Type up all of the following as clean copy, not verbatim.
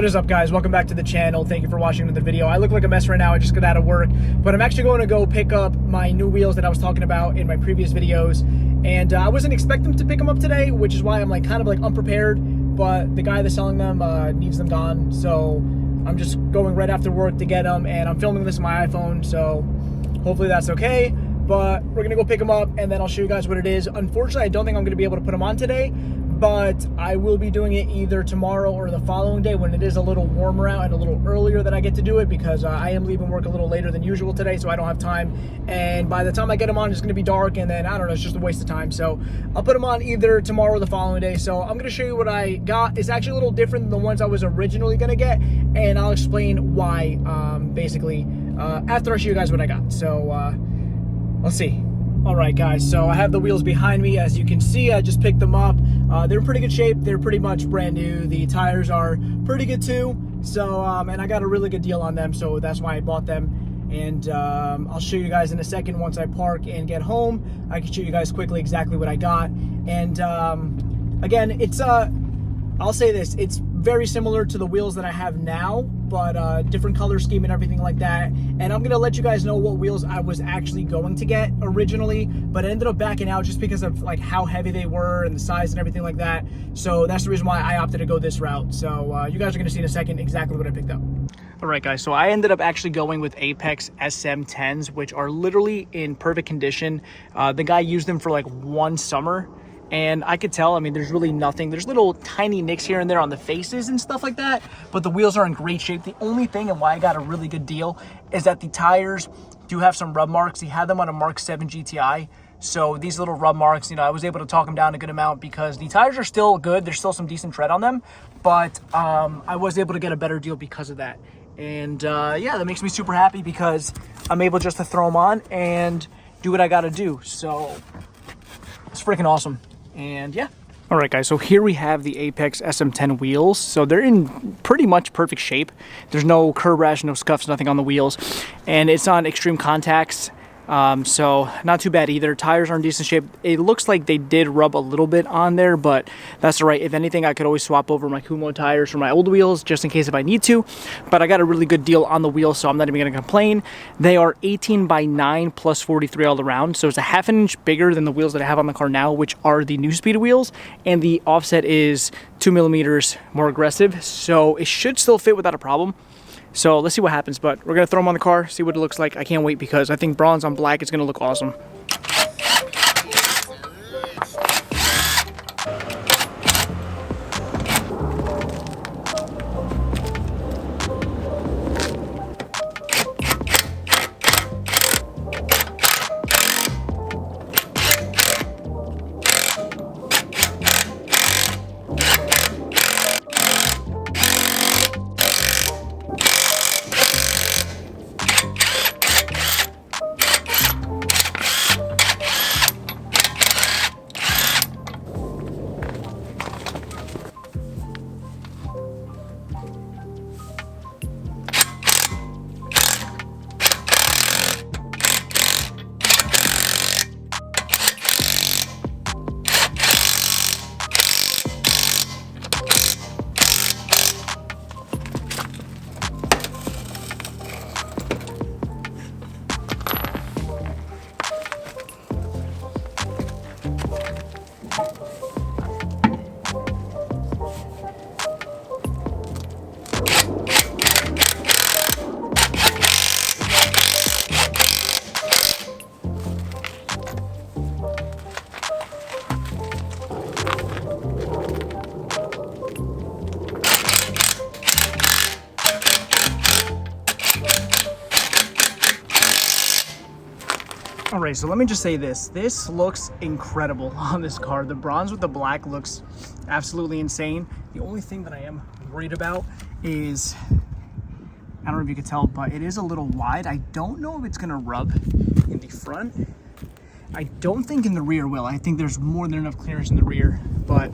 What is up, guys? Welcome back to the channel. Thank you for watching another video. I look like a mess right now. I just got out of work, but I'm actually going to go pick up my new wheels that I was talking about in my previous videos. And I wasn't expecting to pick them up today, which is why I'm kind of unprepared. But the guy that's selling them needs them gone, so I'm just going right after work to get them. And I'm filming this on my iPhone, so hopefully that's okay. But we're gonna go pick them up, and then I'll show you guys what it is. Unfortunately, I don't think I'm gonna be able to put them on today, but I will be doing it either tomorrow or the following day when it is a little warmer out and a little earlier that I get to do it, because I am leaving work a little later than usual today, so I don't have time. And by the time I get them on, it's gonna be dark, and then I don't know, it's just a waste of time. So I'll put them on either tomorrow or the following day. So I'm gonna show you what I got. It's actually a little different than the ones I was originally gonna get, and I'll explain why basically after I show you guys what I got. So let's see. All right, guys, so I have the wheels behind me. As you can see, I just picked them up. They're in pretty good shape. They're pretty much brand new. The tires are pretty good too. So, and I got a really good deal on them, so that's why I bought them. And I'll show you guys in a second once I park and get home. I can show you guys quickly exactly what I got. And again, it's I'll say this, it's very similar to the wheels that I have now, but different color scheme and everything like that. And I'm gonna let you guys know what wheels I was actually going to get originally, but I ended up backing out just because of how heavy they were and the size and everything like that. So that's the reason why I opted to go this route. So you guys are gonna see in a second exactly what I picked up. All right, guys, so I ended up actually going with APEX SM-10s, which are literally in perfect condition. The guy used them for one summer, and I could tell, I mean, there's really nothing. There's little tiny nicks here and there on the faces and stuff like that, but the wheels are in great shape. The only thing, and why I got a really good deal, is that the tires do have some rub marks. He had them on a MK7 GTI. So these little rub marks, I was able to talk them down a good amount because the tires are still good. There's still some decent tread on them, but I was able to get a better deal because of that. And yeah, that makes me super happy because I'm able just to throw them on and do what I got to do. So it's freaking awesome. And yeah. All right, guys, so here we have the APEX SM-10 wheels. So they're in pretty much perfect shape. There's no curb rash, no scuffs, nothing on the wheels. And it's on extreme contacts. So not too bad either. Tires are in decent shape. It looks like they did rub a little bit on there, but that's all right. If anything, I could always swap over my Kumo tires for my old wheels just in case if I need to. But I got a really good deal on the wheels, so I'm not even going to complain. They are 18x9 plus 43 all around, so it's a ½ inch bigger than the wheels that I have on the car now, which are the Nuespeed wheels, and the offset is 2 millimeters more aggressive, so it should still fit without a problem. So let's see what happens, but we're gonna throw them on the car, see what it looks like. I can't wait because I think bronze on black is gonna look awesome. All right, so let me just say this. This looks incredible on this car. The bronze with the black looks absolutely insane. The only thing that I am worried about is, I don't know if you can tell, but it is a little wide. I don't know if it's gonna rub in the front. I don't think in the rear will. I think there's more than enough clearance in the rear, but,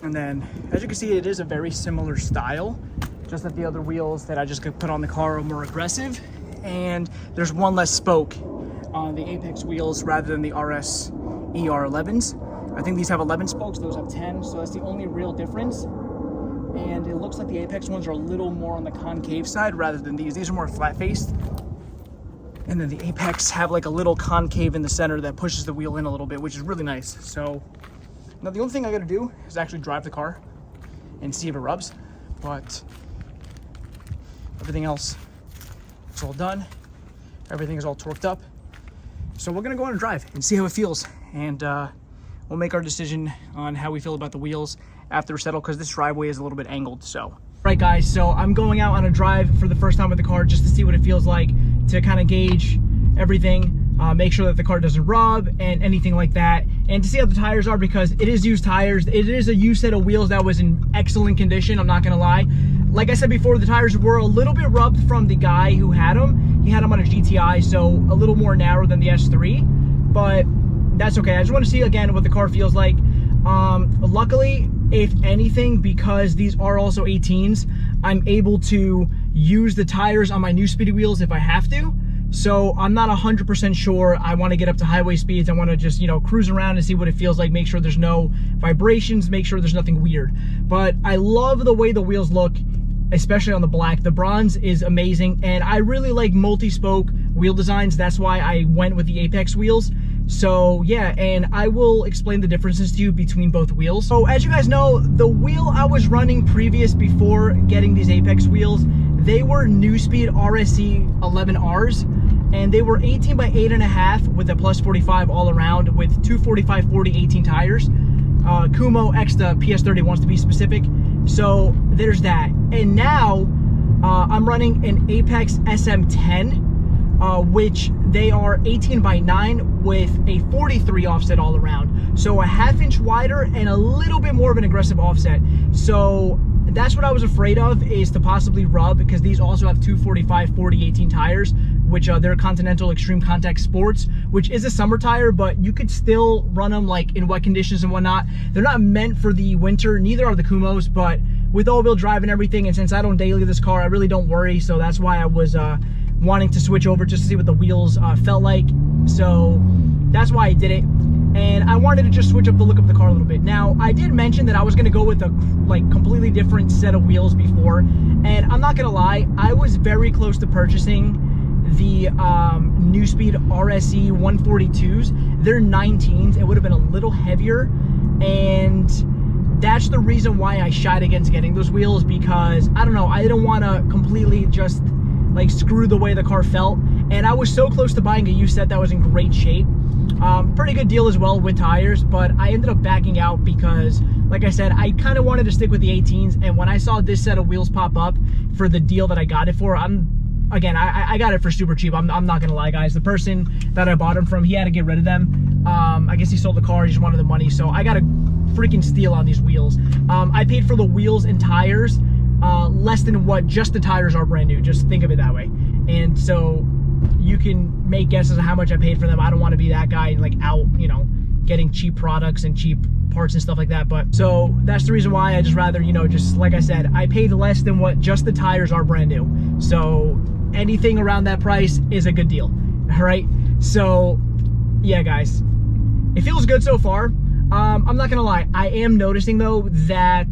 and then as you can see, it is a very similar style, just that the other wheels that I just could put on the car are more aggressive, and there's one less spoke on the APEX wheels rather than the RS ER11s. I think these have 11 spokes, those have 10, so that's the only real difference. and it looks like the Apex ones are a little more on the concave side rather than these. These are more flat-faced. And then the Apex have like a little concave in the center that pushes the wheel in a little bit, which is really nice. So now the only thing I gotta do is actually drive the car and see if it rubs, but everything else is all done. Everything is all torqued up. So we're gonna go on a drive and see how it feels. And we'll make our decision on how we feel about the wheels after we're settled, because this driveway is a little bit angled, so. Right guys, so I'm going out on a drive for the first time with the car just to see what it feels like, to kind of gauge everything, make sure that the car doesn't rub and anything like that, and to see how the tires are, because it is used tires. It is a used set of wheels that was in excellent condition, I'm not gonna lie. Like I said before, the tires were a little bit rubbed from the guy who had them. He had them on a GTI, so a little more narrow than the S3, but that's okay. I just want to see again what the car feels like. Luckily, if anything, because these are also 18s, I'm able to use the tires on my Nuespeed wheels if I have to. So I'm not 100% sure. I want to get up to highway speeds. I want to just, you know, cruise around and see what it feels like, make sure there's no vibrations, make sure there's nothing weird. But I love the way the wheels look, especially on the black. The bronze is amazing, and I really like multi-spoke wheel designs. That's why I went with the Apex wheels. So yeah, and I will explain the differences to you between both wheels. So as you guys know, the wheel I was running before getting these Apex wheels, they were Nuespeed RSC 11Rs, and they were 18 by 8.5 with a plus 45 all around with 245/40 18 tires. Kumo X the PS31s to be specific. So there's that. And now I'm running an APEX SM-10, which they are 18 by 9 with a 43 offset all around. So a ½ inch wider and a little bit more of an aggressive offset. So that's what I was afraid of, is to possibly rub, because these also have 245/40 18 tires, which they're Continental Extreme Contact Sports, which is a summer tire, but you could still run them like in wet conditions and whatnot. They're not meant for the winter, neither are the Kumos, but with all-wheel drive and everything, and since I don't daily this car, I really don't worry. So that's why I was wanting to switch over just to see what the wheels felt like. So that's why I did it. And I wanted to just switch up the look of the car a little bit. Now, I did mention that I was gonna go with a completely different set of wheels before, and I'm not gonna lie, I was very close to purchasing the Nuespeed RSC 142s. They're 19s. It would have been a little heavier, and that's the reason why I shied against getting those wheels, because I don't know, I didn't want to completely just like screw the way the car felt. And I was so close to buying a used set that was in great shape. Pretty good deal as well with tires, but I ended up backing out because, like I said, I kind of wanted to stick with the 18s. And when I saw this set of wheels pop up for the deal that I got it for, I got it for super cheap. I'm not gonna lie, guys. The person that I bought them from, he had to get rid of them. I guess he sold the car, he just wanted the money. So I got a freaking steal on these wheels. I paid for the wheels and tires less than what just the tires are brand new. Just think of it that way. And so you can make guesses on how much I paid for them. I don't want to be that guy like out, you know, getting cheap products and cheap parts and stuff like that. But so that's the reason why I just rather, you know, just like I said, I paid less than what just the tires are brand new. So anything around that price is a good deal. All right. So yeah, guys, it feels good so far. I'm not gonna lie, I am noticing though that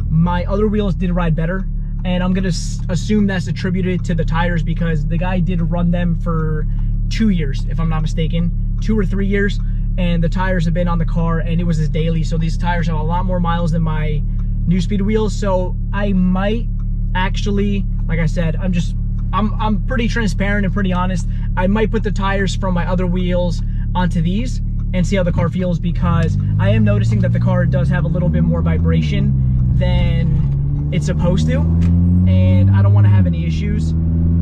my other wheels did ride better, and I'm gonna assume that's attributed to the tires, because the guy did run them for 2 years, if I'm not mistaken, 2 or 3 years, and the tires have been on the car and it was his daily. So these tires have a lot more miles than my Nuespeed wheels. So I might actually, like I said, I'm pretty transparent and pretty honest. I might put the tires from my other wheels onto these and see how the car feels, because I am noticing that the car does have a little bit more vibration than it's supposed to, and I don't want to have any issues.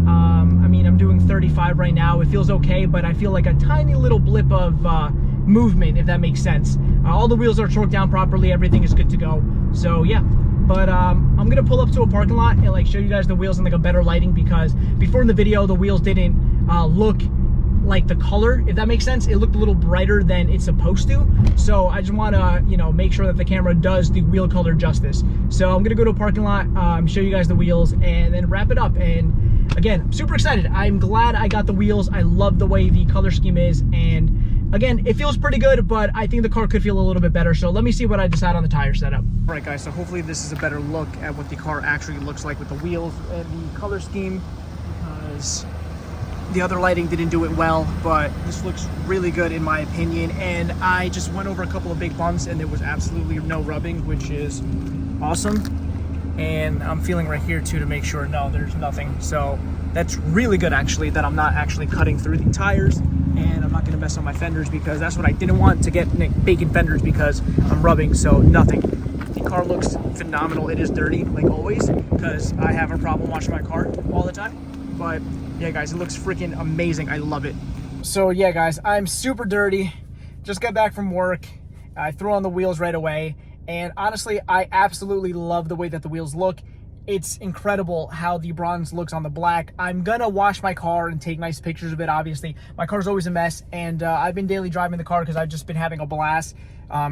I mean, I'm doing 35 right now. It feels okay, but I feel like a tiny little blip of movement, if that makes sense. All the wheels are torqued down properly. Everything is good to go. So yeah, but I'm gonna pull up to a parking lot and like show you guys the wheels in like a better lighting, because before in the video the wheels didn't look like the color, if that makes sense. It looked a little brighter than it's supposed to. So I just want to, you know, make sure that the camera does the wheel color justice. So I'm gonna go to a parking lot, show you guys the wheels, and then wrap it up. And again, I'm super excited. I'm glad I got the wheels. I love the way the color scheme is, and again, it feels pretty good, but I think the car could feel a little bit better. So let me see what I decide on the tire setup. All right, guys, so hopefully this is a better look at what the car actually looks like with the wheels and the color scheme, because the other lighting didn't do it well, but this looks really good in my opinion. And I just went over a couple of big bumps and there was absolutely no rubbing, which is awesome. And I'm feeling right here too to make sure, no, there's nothing. So that's really good actually, that I'm not actually cutting through the tires, and I'm not gonna mess on my fenders, because that's what I didn't want, to get bacon fenders, because I'm rubbing. So nothing. The car looks phenomenal. It is dirty like always, because I have a problem washing my car all the time. But yeah, guys, it looks freaking amazing. I love it. So yeah, guys, I'm super dirty. Just got back from work. I threw on the wheels right away. And honestly, I absolutely love the way that the wheels look. It's incredible how the bronze looks on the black. I'm gonna wash my car and take nice pictures of it, obviously. My car's always a mess, and I've been daily driving the car because I've just been having a blast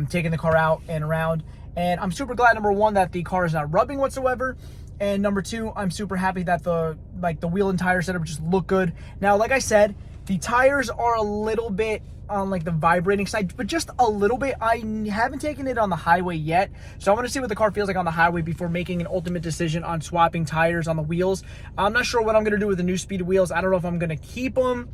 taking the car out and around. And I'm super glad, number one, that the car is not rubbing whatsoever. And number two, I'm super happy that the wheel and tire setup just look good. Now, like I said, the tires are a little bit on like the vibrating side, but just a little bit. I haven't taken it on the highway yet, so I want to see what the car feels like on the highway before making an ultimate decision on swapping tires on the wheels. I'm not sure what I'm going to do with the Nuespeed wheels. I don't know if I'm going to keep them.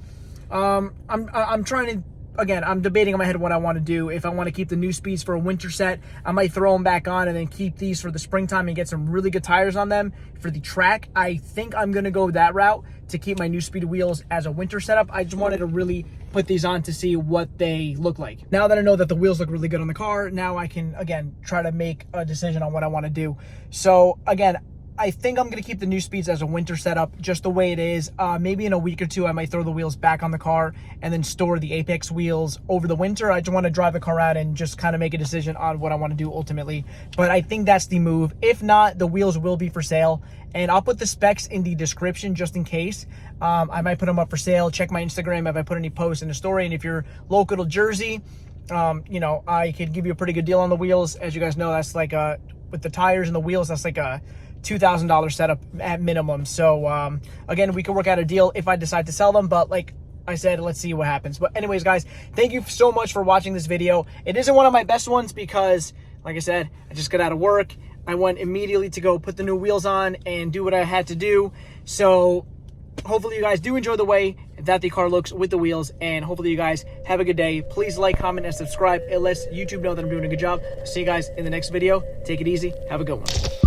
I'm trying to, again, I'm debating in my head what I want to do. If I want to keep the Nuespeeds for a winter set, I might throw them back on and then keep these for the springtime and get some really good tires on them for the track. I think I'm going to go that route to keep my Nuespeed wheels as a winter setup. I just wanted to really put these on to see what they look like. Now that I know that the wheels look really good on the car, now I can, again, try to make a decision on what I want to do. So, again, I think I'm going to keep the Nuespeeds as a winter setup, just the way it is. Maybe in a week or two, I might throw the wheels back on the car and then store the Apex wheels over the winter. I just want to drive the car out and just kind of make a decision on what I want to do ultimately. But I think that's the move. If not, the wheels will be for sale. And I'll put the specs in the description just in case. I might put them up for sale. Check my Instagram if I put any posts in the story. And if you're local to Jersey, you know, I could give you a pretty good deal on the wheels. As you guys know, that's like with the tires and the wheels, that's like a $2,000 setup at minimum. So again, we can work out a deal if I decide to sell them, but like I said, let's see what happens. But anyways, guys, thank you so much for watching this video. It isn't one of my best ones because, like I said, I just got out of work. I went immediately to go put the new wheels on and do what I had to do. So hopefully you guys do enjoy the way that the car looks with the wheels, and hopefully you guys have a good day. Please like, comment, and subscribe. It lets YouTube know that I'm doing a good job. See you guys in the next video. Take it easy. Have a good one.